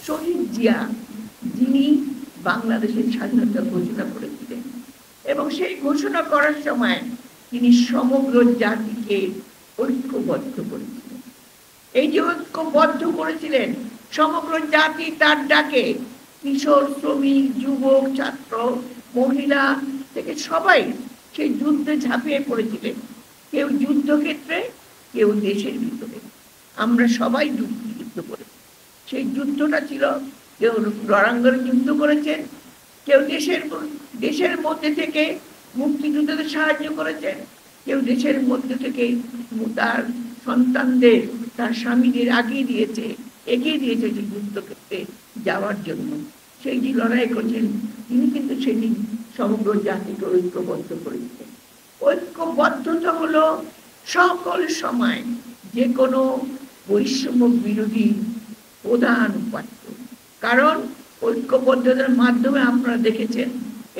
শহীদ জিয়া, যিনি বাংলাদেশের স্বাধীনতা ঘোষণা করেছিলেন এবং সেই ঘোষণা করার সময় তিনি সমগ্র জাতিকে ঐক্যবদ্ধ করেছিলেন। এই যে ঐক্যবদ্ধ করেছিলেন, সমগ্র জাতি তার ডাকে, কিশোর, শ্রমিক, যুবক, ছাত্র, মহিলা থেকে সবাই সেই যুদ্ধে ঝাঁপিয়ে পড়েছিলেন। কেউ যুদ্ধক্ষেত্রে, কেউ দেশের ভিতরে। আমরা সবাই যুদ্ধ করেছি। সেই যুদ্ধটা ছিল, কেউ রণাঙ্গনে যুদ্ধ করেছেন, কেউ দেশের মধ্যে থেকে মুক্তিযুদ্ধদের সাহায্য করেছেন, কেউ দেশের মধ্যে থেকে তার সন্তানদের, তার স্বামীদের এগিয়ে দিয়েছে যে যুদ্ধক্ষেত্রে যাওয়ার জন্য। সেই যে লড়াই করছেন, তিনি কিন্তু সেদিন সমগ্র জাতিকে ঐক্যবদ্ধ করেছিলেন। ঐক্যবদ্ধতা হলো সকল সময় যে কোনো বৈষম্য বিরোধী প্রধান উপাত্ত। কারণ ঐক্যবদ্ধতার মাধ্যমে আপনারা দেখেছেন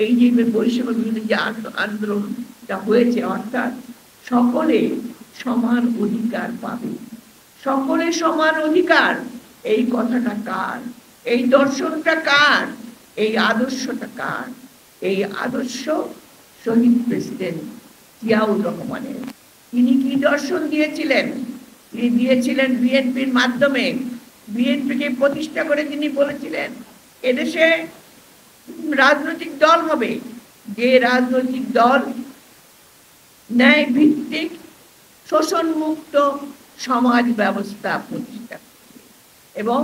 এই যে বৈষম্য বিরোধী যে আন্দোলনটা হয়েছে, অর্থাৎ সকলে সমান অধিকার পাবে। সকলে সমান অধিকার, এই কথাটা কার? এই দর্শনটা কার? এই আদর্শটা কার? এই আদর্শ শহীদ প্রেসিডেন্ট জিয়াউর রহমানের। তিনি কি দর্শন দিয়েছিলেন? তিনি দিয়েছিলেন বিএনপির মাধ্যমে। বিএনপিকে প্রতিষ্ঠা করে তিনি বলেছিলেন, এদেশে রাজনৈতিক দল হবে যে রাজনৈতিক দল ন্যায় ভিত্তিক শোষণ মুক্ত সমাজ ব্যবস্থা প্রতিষ্ঠা, এবং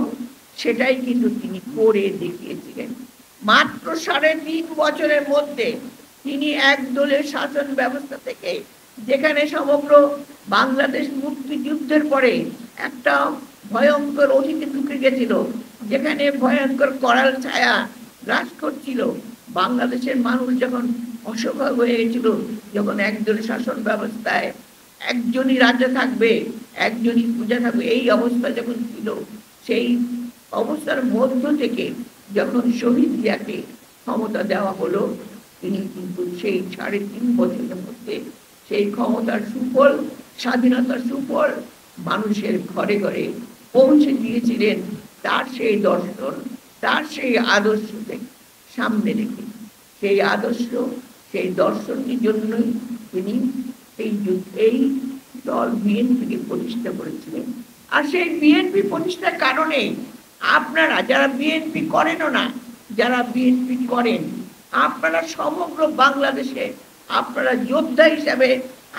সেটাই কিন্তু তিনি করে দেখিয়েছিলেন। মাত্র 3.5 বছরের মধ্যে তিনি একদলের শাসন ব্যবস্থা থেকে, যেখানে সমগ্র বাংলাদেশ মুক্তিযুদ্ধের পরে একটা ভয়ঙ্কর অতীতে ঢুকে গেছিল, যেখানে ভয়ঙ্কর করাল ছায়া গ্রাস করছিল, বাংলাদেশের মানুষ যখন অসহায় হয়ে গেছিল, যখন একদলের শাসন ব্যবস্থায় একজনই রাজা থাকবে, একজনই পূজা থাকবে, এই অবস্থা যখন ছিল, সেই অবস্থার মধ্য থেকে যখন শহীদ জিয়াকে ক্ষমতা দেওয়া হলো, তিনি কিন্তু সেই 3.5 বছরের মধ্যে সেই ক্ষমতার সুফল, স্বাধীনতার সুফল মানুষের ঘরে ঘরে পৌঁছে দিয়েছিলেন। তার সেই দর্শন, তার সেই আদর্শকে সামনে রেখে, সেই আদর্শ, সেই দর্শনটির জন্যই তিনি এই দল বিএনপিকে প্রতিষ্ঠা করেছিলেন। আর সেই বিএনপি প্রতিষ্ঠার কারণে আপনারা যারা বিএনপি করেনও না, যারা বিএনপি করেন, আপনারা সমগ্র বাংলাদেশে আপনারা যোদ্ধা হিসাবে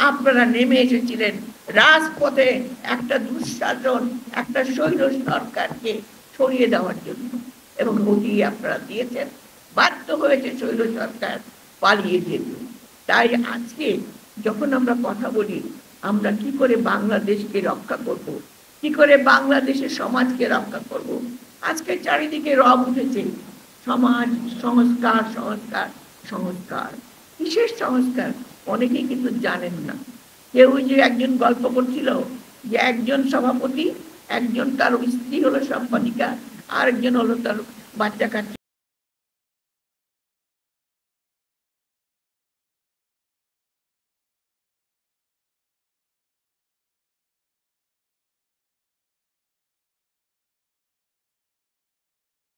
আপনারা নেমে এসেছিলেন রাজপথে একটা দুঃশাসন, একটা স্বৈর সরকারকে সরিয়ে দেওয়ার জন্য, এবং ওটি আপনারা দিয়েছেন। বাধ্য হয়েছে স্বৈর সরকার পালিয়ে যেতে। তাই আজকে যখন আমরা কথা বলি, আমরা কি করে বাংলাদেশকে রক্ষা করব, কি করে বাংলাদেশের সমাজকে রক্ষা করব, আজকে চারিদিকে রব উঠেছে সমাজ সংস্কার, সংস্কার, সংস্কার। কিসের সংস্কার? অনেকেই কিন্তু জানেন না। কেউ যে একজন গল্প করছিল যে একজন সভাপতি, একজন তার স্ত্রী হলো সম্পাদিকা, আরেকজন হলো তার বাচ্চা কাচ্চা।